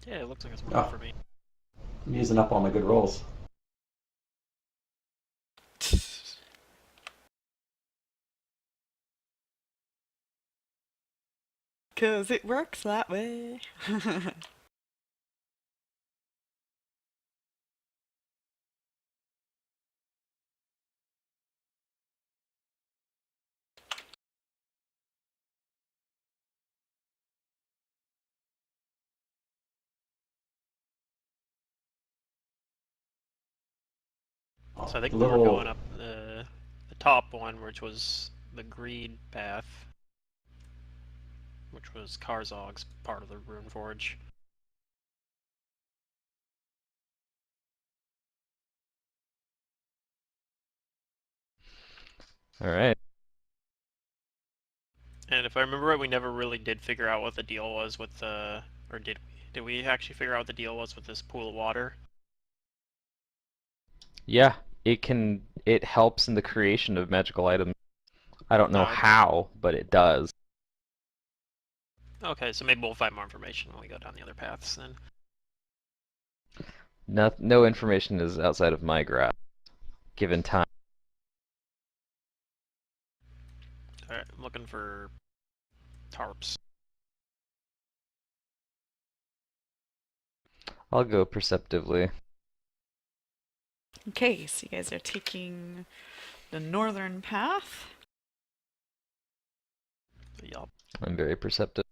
Yeah, it looks like it's working Oh, for me. I'm using up all my good rolls. Cause it works that way. Oh, So I think we were going level. up the top one, which was the greed path, which was Karzog's part of the Rune Forge. All right. And if I remember right, we never really did figure out what the deal was with the, or did we? Did we actually figure out what the deal was with this pool of water? Yeah, it helps in the creation of magical items. I don't know Oh, okay. how, but it does. Okay, so maybe we'll find more information when we go down the other paths then. No information is outside of my grasp, given time. Alright, I'm looking for tarps. I'll go perceptively. Okay, so you guys are taking the northern path. Yup. I'm very perceptive.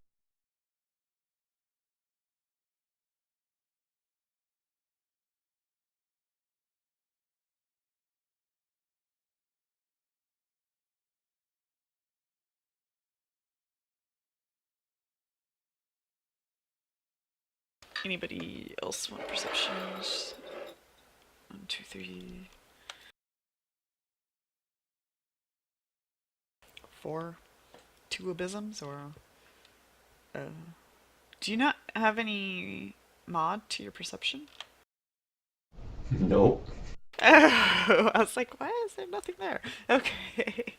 Anybody else want perceptions? 1, 2, 3, 4. 2 abysms, or do you not have any mod to your perception? Nope. Oh, I was like, why is there nothing there? Okay.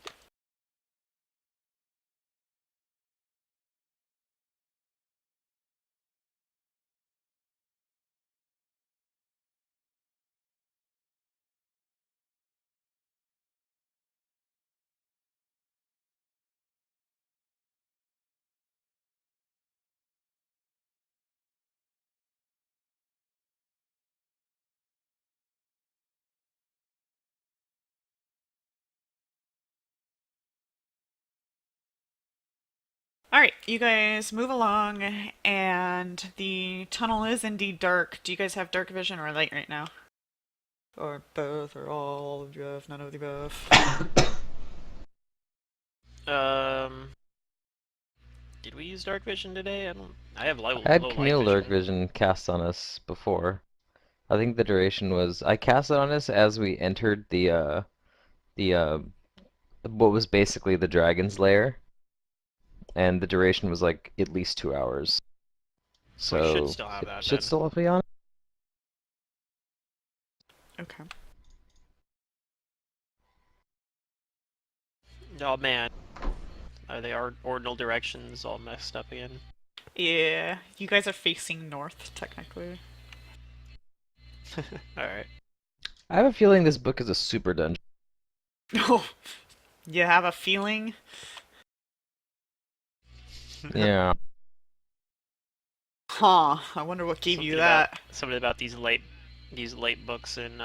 Alright, you guys move along, and the tunnel is indeed dark. Do you guys have dark vision or light right now? Or both, or all of the above, none of the above? Um, did we use dark vision today? I don't. I have I had low light Camille Dark vision. Vision cast on us before. I think the duration was I cast it on us as we entered the what was basically the dragon's lair, and the duration was like at least 2 hours. So we should So still have it that should then. still be on. Okay. Oh man, are they ordinal directions all messed up again? Yeah, you guys are facing north, technically. Alright. I have a feeling this book is a super dungeon. Oh, you have a feeling? Yeah. Huh, I wonder what gave you that. Something about these late books in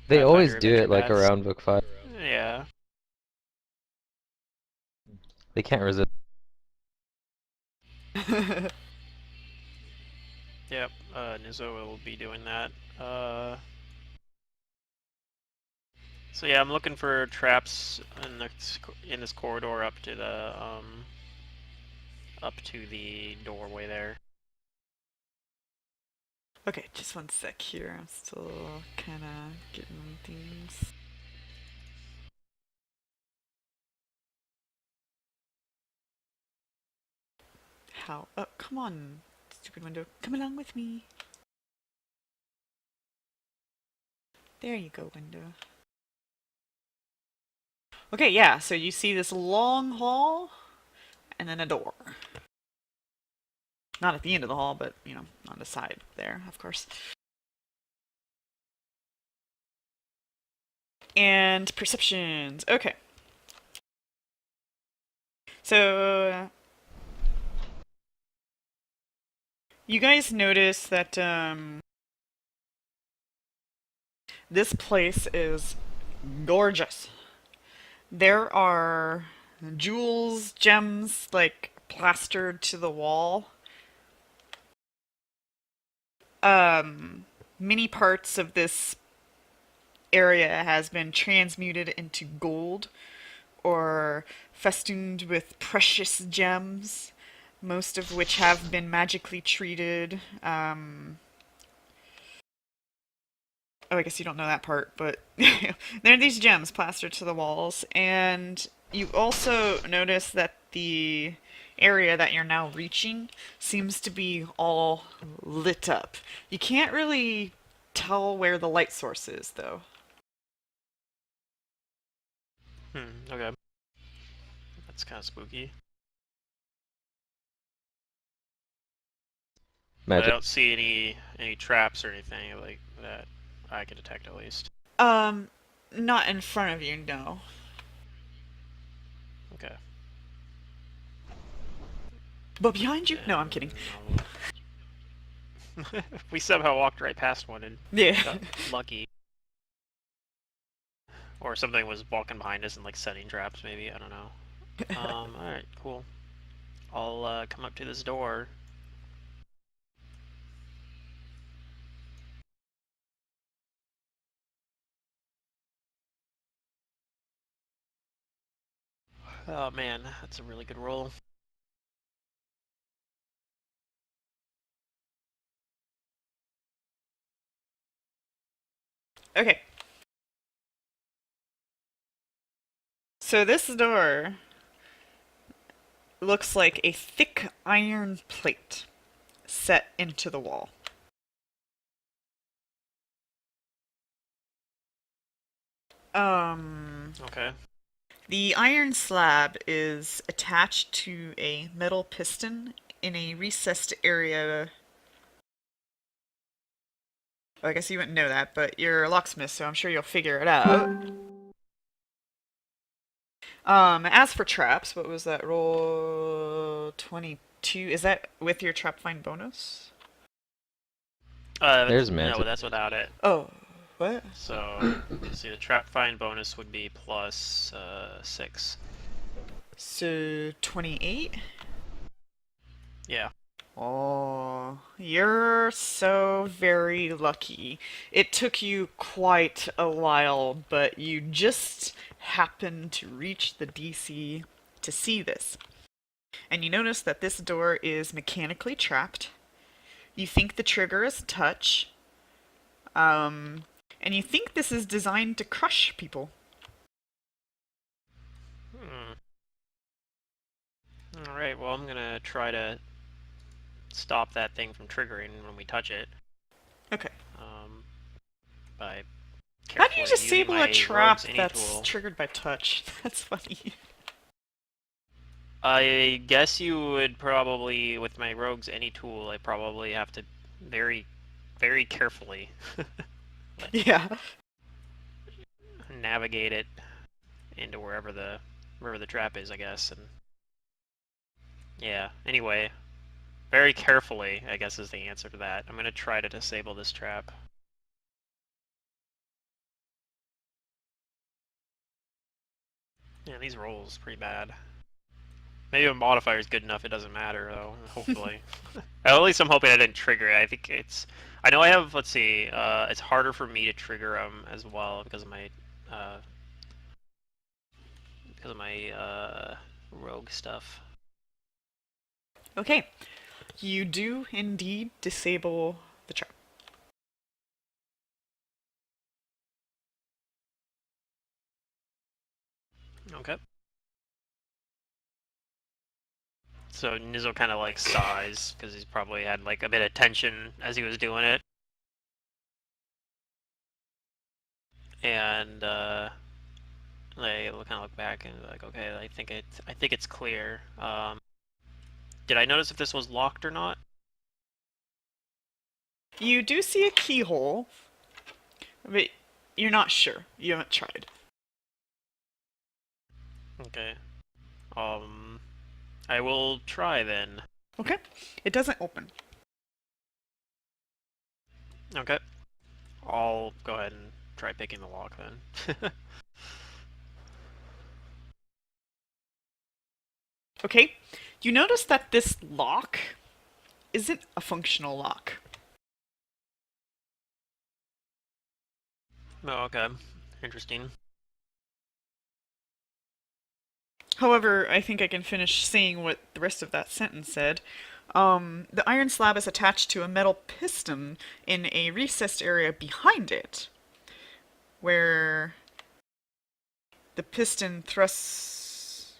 They always Pathfinder do Adventure it like Paths. around book 5. Yeah. They can't resist. Yep. Nizo will be doing that. Uh. So yeah, I'm looking for traps in this corridor up to the doorway there. Okay, just one sec here. I'm still kind of getting things. How? Oh, come on, stupid window. Come along with me. There you go, window. Okay, yeah, so you see this long hall and then a door. Not at the end of the hall, but, you know, on the side there, of course. And perceptions. Okay. So, you guys notice that this place is gorgeous. There are jewels, gems, like plastered to the wall. Many parts of this area has been transmuted into gold or festooned with precious gems, most of which have been magically treated. Oh, I guess you don't know that part, but there are these gems plastered to the walls, and you also notice that the area that you're now reaching seems to be all lit up. You can't really tell where the light source is, though. Okay. That's kind of spooky. But I Magic. don't see any traps or anything like that I can detect at least. Not in front of you, no. Okay. But behind you? No, I'm Then kidding. we somehow walked right past one and Yeah. got lucky. Or something was walking behind us and like setting traps maybe, I don't know. Alright, cool. I'll come up to this door. Oh man, that's a really good roll. Okay. So this door looks like a thick iron plate set into the wall. Okay. The iron slab is attached to a metal piston in a recessed area. Well, I guess you wouldn't know that, but you're a locksmith, so I'm sure you'll figure it out. As for traps, what was that roll? 22. Is that with your trap find bonus? There's no, magic. that's without it. Oh, what? So, see, the trap find bonus would be plus 6. So 28? Yeah. Oh, you're so very lucky. It took you quite a while, but you just happened to reach the DC to see this. And you notice that this door is mechanically trapped. You think the trigger is touch. And you think this is designed to crush people. Alright, well, I'm gonna try to stop that thing from triggering when we touch it. Okay. By How do you carefully using disable my a trap rogue's any that's tool. triggered by touch? That's funny. I guess you would probably, with my rogue's any tool, I probably have to very, very carefully Yeah. navigate it into wherever the trap is, I guess. And yeah. Anyway, very carefully, I guess, is the answer to that. I'm gonna try to disable this trap. Yeah, these rolls pretty bad. Maybe a modifier is good enough; it doesn't matter though. Hopefully, at least I'm hoping I didn't trigger it. I think it's. I know I have. Let's see. It's harder for me to trigger them as well because of my uh, rogue stuff. Okay. You do indeed disable the trap. Okay. So Nizzle kind of like sighs because he's probably had like a bit of tension as he was doing it, and they kind of look back and like, okay, I think it's clear. Did I notice if this was locked or not? You do see a keyhole, but you're not sure. You haven't tried. Okay. I will try then. Okay. It doesn't open. Okay. I'll go ahead and try picking the lock then. Okay. You notice that this lock isn't a functional lock. Oh, okay. Interesting. However, I think I can finish saying what the rest of that sentence said. The iron slab is attached to a metal piston in a recessed area behind it, where the piston thrusts.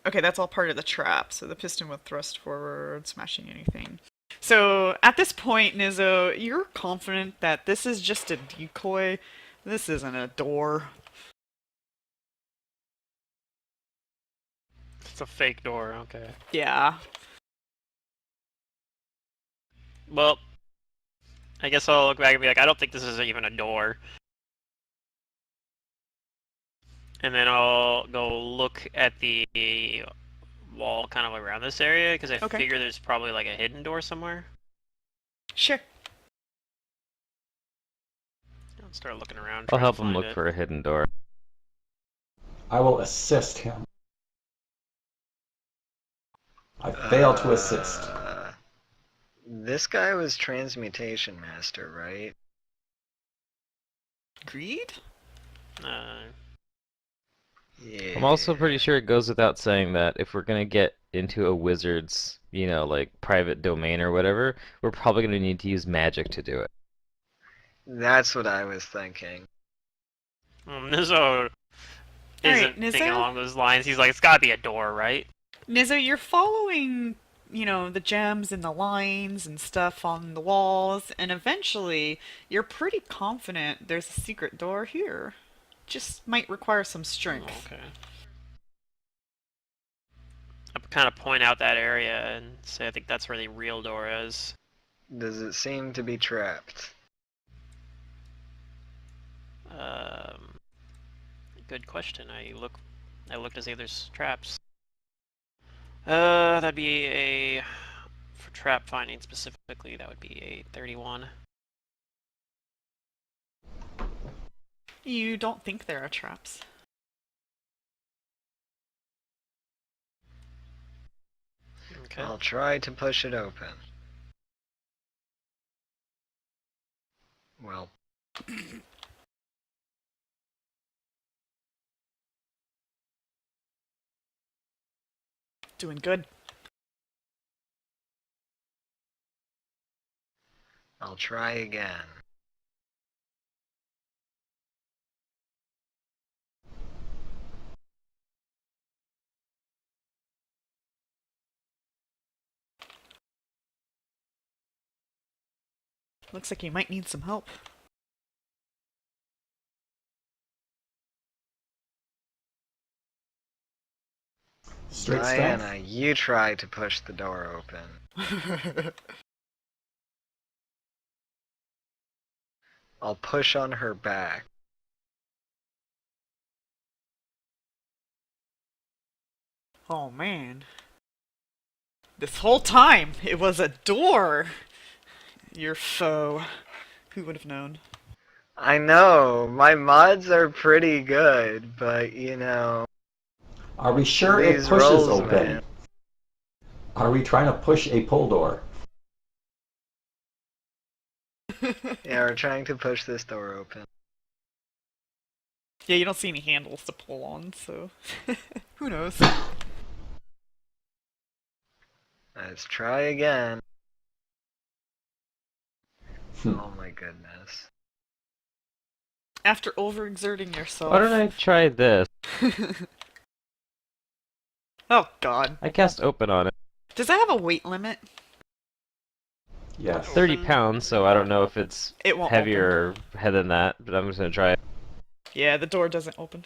Okay, that's all part of the trap, so the piston would thrust forward, smashing anything. So at this point, Nizzo, you're confident that this is just a decoy. This isn't a door. It's a fake door, okay. Yeah. Well, I guess I'll look back and be like, I don't think this is even a door. And then I'll go look at the wall kind of around this area, because I Okay. figure there's probably like a hidden door somewhere. Sure. I'll start looking around, I'll trying help to him find look it. for a hidden door. I will assist him. I fail to assist. This guy was Transmutation Master, right? Greed? Yeah. I'm also pretty sure it goes without saying that if we're gonna get into a wizard's, like private domain or whatever, we're probably gonna need to use magic to do it. That's what I was thinking. Nizzo isn't Nizzo? thinking along those lines. He's like, it's gotta be a door, right? Nizzo, you're following, the gems and the lines and stuff on the walls, and eventually you're pretty confident there's a secret door here. Just might require some strength. Okay. I kind of point out that area and say I think that's where the real door is. Does it seem to be trapped? Good question. I look to see if there's traps. That'd be a for trap finding specifically. That would be a 31. You don't think there are traps. Okay. I'll try to push it open. Well, Doing good. I'll try again. Looks like you might need some help. Straight Diana, strength. you try to push the door open. I'll push on her back. Oh man. This whole time, it was a door! Your foe. Who would have known? I know, my mods are pretty good, but Are we sure it these pushes rolls, open? man. Are we trying to push a pull door? Yeah, we're trying to push this door open. Yeah, you don't see any handles to pull on, so who knows? Let's try again. Hmm. Oh my goodness. After overexerting yourself. Why don't I try this? Oh god. I cast open on it. Does that have a weight limit? Yes. 30 pounds, so I don't know if it's It won't heavier head than that, but I'm just gonna try it. Yeah, the door doesn't open.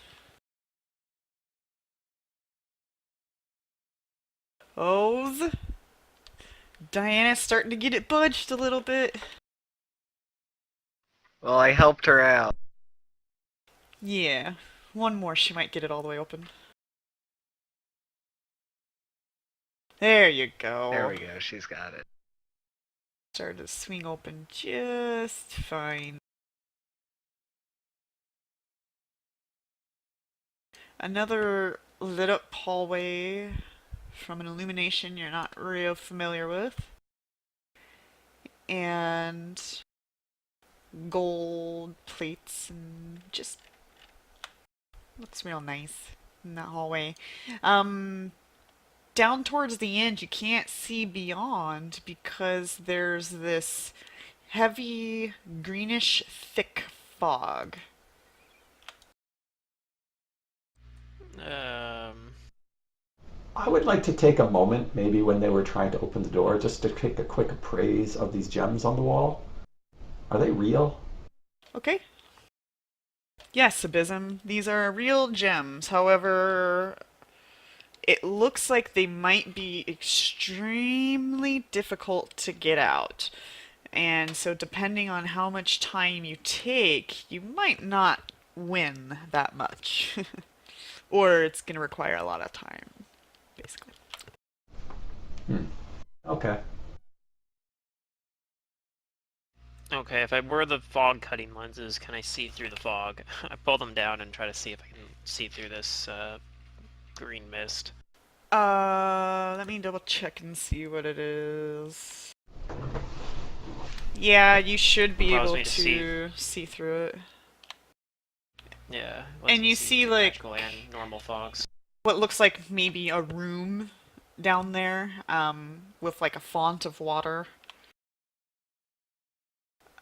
Diana's starting to get it budged a little bit. Well, I helped her out. Yeah. One more, she might get it all the way open. There you go. There we go, she's got it. Started to swing open just fine. Another lit up hallway from an illumination you're not real familiar with. And gold plates and just looks real nice in that hallway. Down towards the end you can't see beyond because there's this heavy greenish thick fog. I would like to take a moment, maybe when they were trying to open the door, just to take a quick appraise of these gems on the wall. Are they real? Okay. Yes, Abysm. These are real gems. However, it looks like they might be extremely difficult to get out. And so depending on how much time you take, you might not win that much. Or it's going to require a lot of time, basically. Okay. Okay, if I wear the fog cutting lenses, can I see through the fog? I pull them down and try to see if I can see through this green mist. Let me double check and see what it is. Yeah, you should be Allows able me to to see through it. Yeah. And you see, like, magical and normal fogs. what looks like maybe a room down there, with like a font of water.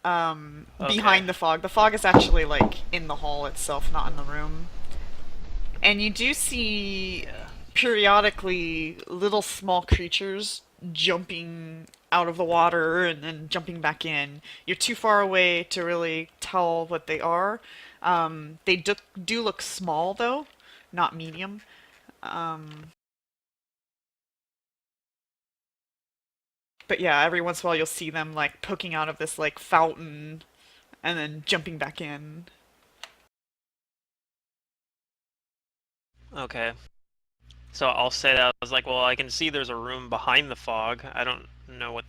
Behind the fog. The fog is actually like in the hall itself, not in the room. And you do see periodically little small creatures jumping out of the water and then jumping back in. You're too far away to really tell what they are. They do look small though, not medium. But yeah, every once in a while you'll see them like poking out of this like fountain and then jumping back in. Okay. So I'll say that I was like, well, I can see there's a room behind the fog. I don't know what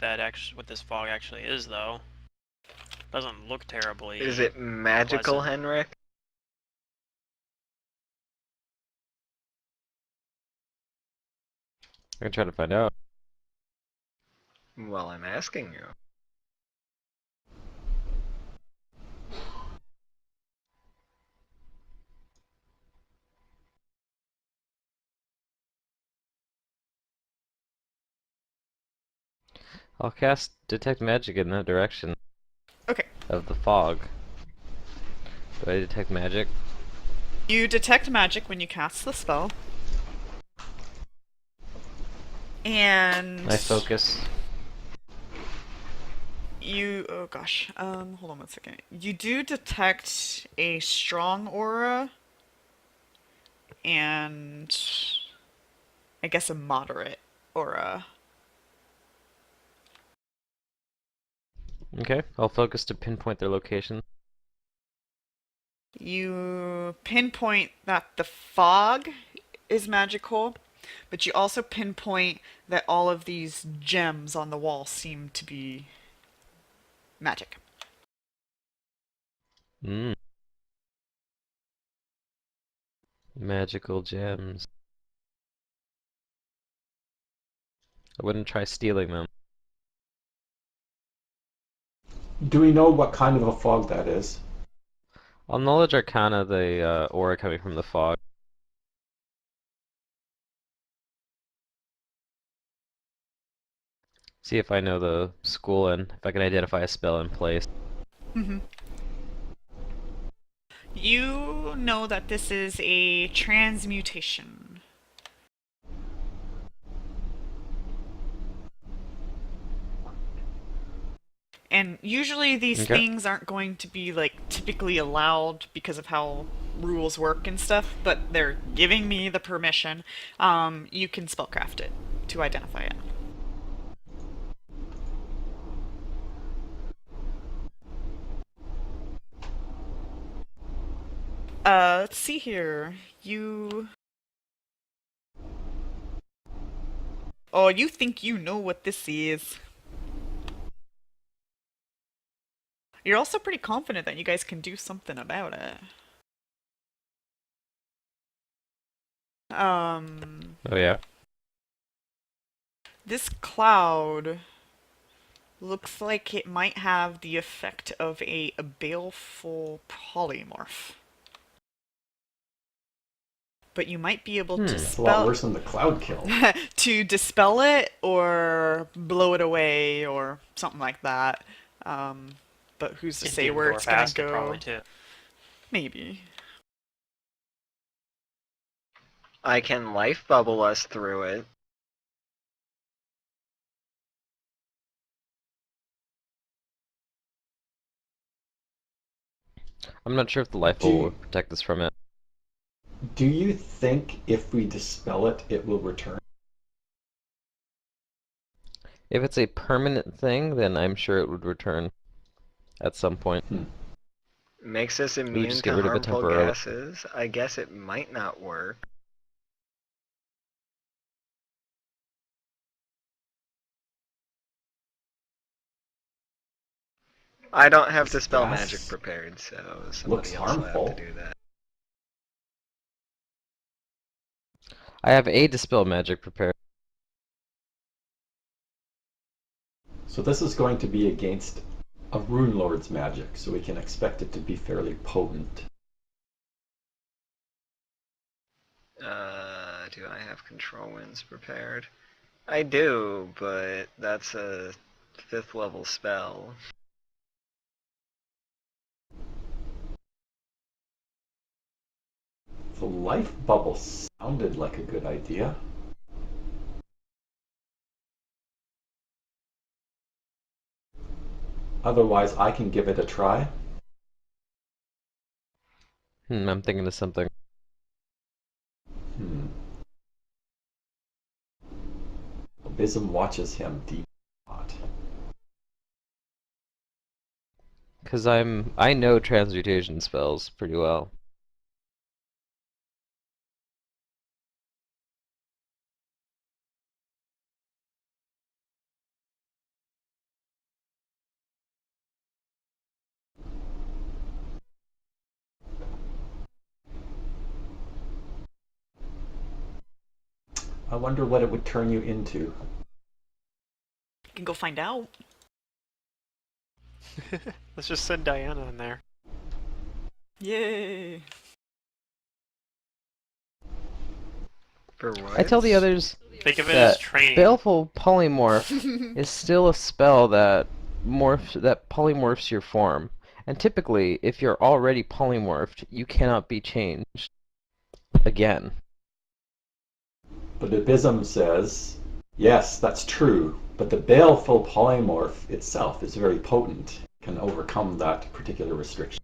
what this fog actually is though. Doesn't look terribly. Is it magical, pleasant. Henrik? I'm gonna try to find out. Well, I'm asking you. I'll cast Detect Magic in that direction. Okay. Of the fog. Do I detect magic? You detect magic when you cast the spell. And I focus. oh gosh, hold on one second. You do detect a strong aura and I guess a moderate aura. Okay, I'll focus to pinpoint their location. You pinpoint that the fog is magical, but you also pinpoint that all of these gems on the wall seem to be magic. Mmm. Magical gems. I wouldn't try stealing them. Do we know what kind of a fog that is? I'll knowledge arcana the aura coming from the fog. See if I know the school and if I can identify a spell in place. Mm-hmm. You know that this is a transmutation. And usually these things aren't going to be like typically allowed because of how rules work and stuff, but they're giving me the permission. You can spellcraft it to identify it. Let's see here. You... Oh, you think you know what this is. You're also pretty confident that you guys can do something about it. Oh yeah. This cloud looks like it might have the effect of a baleful polymorph. But you might be able to It's a lot spell worse than the cloud kill. to dispel it or blow it away or something like that. But who's to say Indian where door it's gonna faster, go? probably too. Maybe. I can life bubble us through it. I'm not sure if the life Do bubble you- would protect us from it. Do you think if we dispel it, it will return? If it's a permanent thing, then I'm sure it would return at some point. Makes us would immune just get to rid of it harmful temporarily. gases. I guess it might not work. I don't have This Dispel gas Magic prepared, so looks somebody else will have harmful. to do that. I have a Dispel Magic prepared. So this is going to be against a Runelords magic, so we can expect it to be fairly potent. Do I have Control Winds prepared? I do, but that's a 5th level spell. The life bubble sounded like a good idea. Otherwise, I can give it a try. I'm thinking of something. Abysm watches him deep. Because I know transmutation spells pretty well. I wonder what it would turn you into. You can go find out. Let's just send Diana in there. Yay! For what? I tell the others Think of it as that training. Baleful Polymorph is still a spell that polymorphs your form. And typically, if you're already polymorphed, you cannot be changed again. But Abysm says, yes, that's true, but the baleful polymorph itself is very potent, can overcome that particular restriction.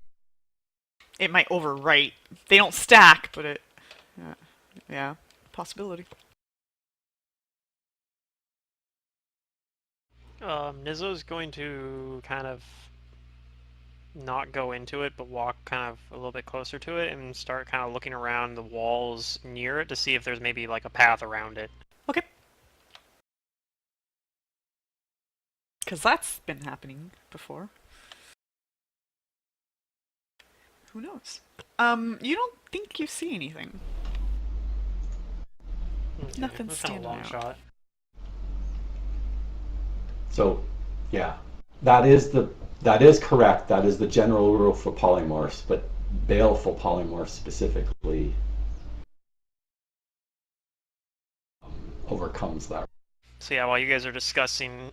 It might overwrite. They don't stack, but it... yeah, possibility. Nizzo's going to kind of not go into it, but walk kind of a little bit closer to it and start kind of looking around the walls near it to see if there's maybe like a path around it. Okay. Because that's been happening before. Who knows? You don't think you see anything. Okay, Nothing's that's kind of a standing long out. shot. So, yeah, that is correct. That is the general rule for polymorphs, but baleful polymorphs specifically overcomes that. So yeah, while you guys are discussing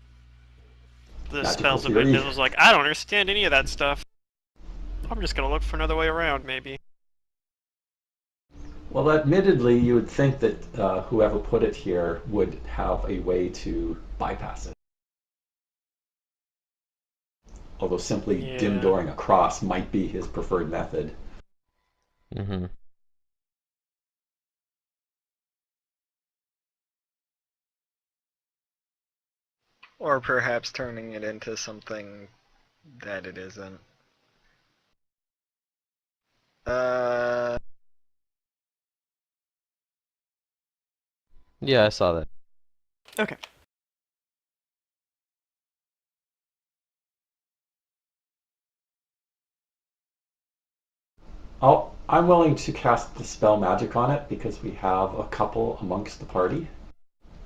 the Magical spells, theory. Nizzo's like, I don't understand any of that stuff. I'm just gonna look for another way around, maybe. Well, admittedly, you would think that whoever put it here would have a way to bypass it. Although simply Yeah. dim dooring across might be his preferred method. Mm-hmm. Or perhaps turning it into something that it isn't. Uh, Yeah, I saw that. Okay. I'm willing to cast Dispel Magic on it because we have a couple amongst the party.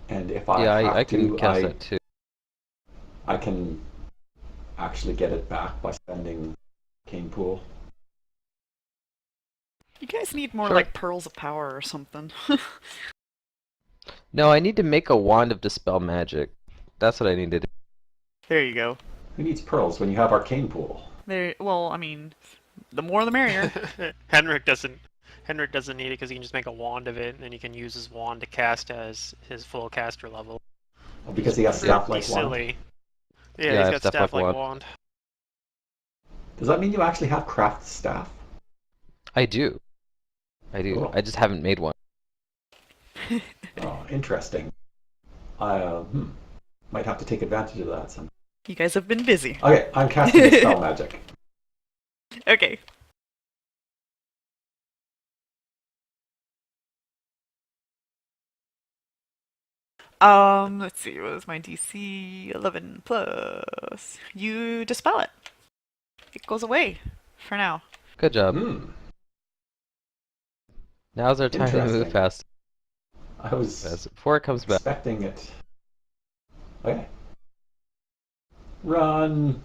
And if I Yeah, I have can to, cast that too. I can actually get it back by spending Cane Pool. You guys need more Sure. like pearls of power or something. No, I need to make a wand of Dispel Magic. That's what I need to do. There you go. Who needs pearls when you have Arcane Pool? There. Well, I mean, the more the merrier. Henrik doesn't need it because he can just make a wand of it, and then he can use his wand to cast as his full caster level. Well, because he has Pretty staff like wand. silly. Yeah, Yeah, I he's have got staff staff like like wand. wand. Does that mean you actually have craft staff? I do. I do. Cool. I just haven't made one. Oh, interesting. Might have to take advantage of that. You guys have been busy. Okay, I'm casting Dispel Magic. Okay. Let's see, what was my DC? 11 plus. You dispel it. It goes away for now. Good job. Now's our time to move Interesting. fast. I was Before it comes back. expecting it. Okay. Run.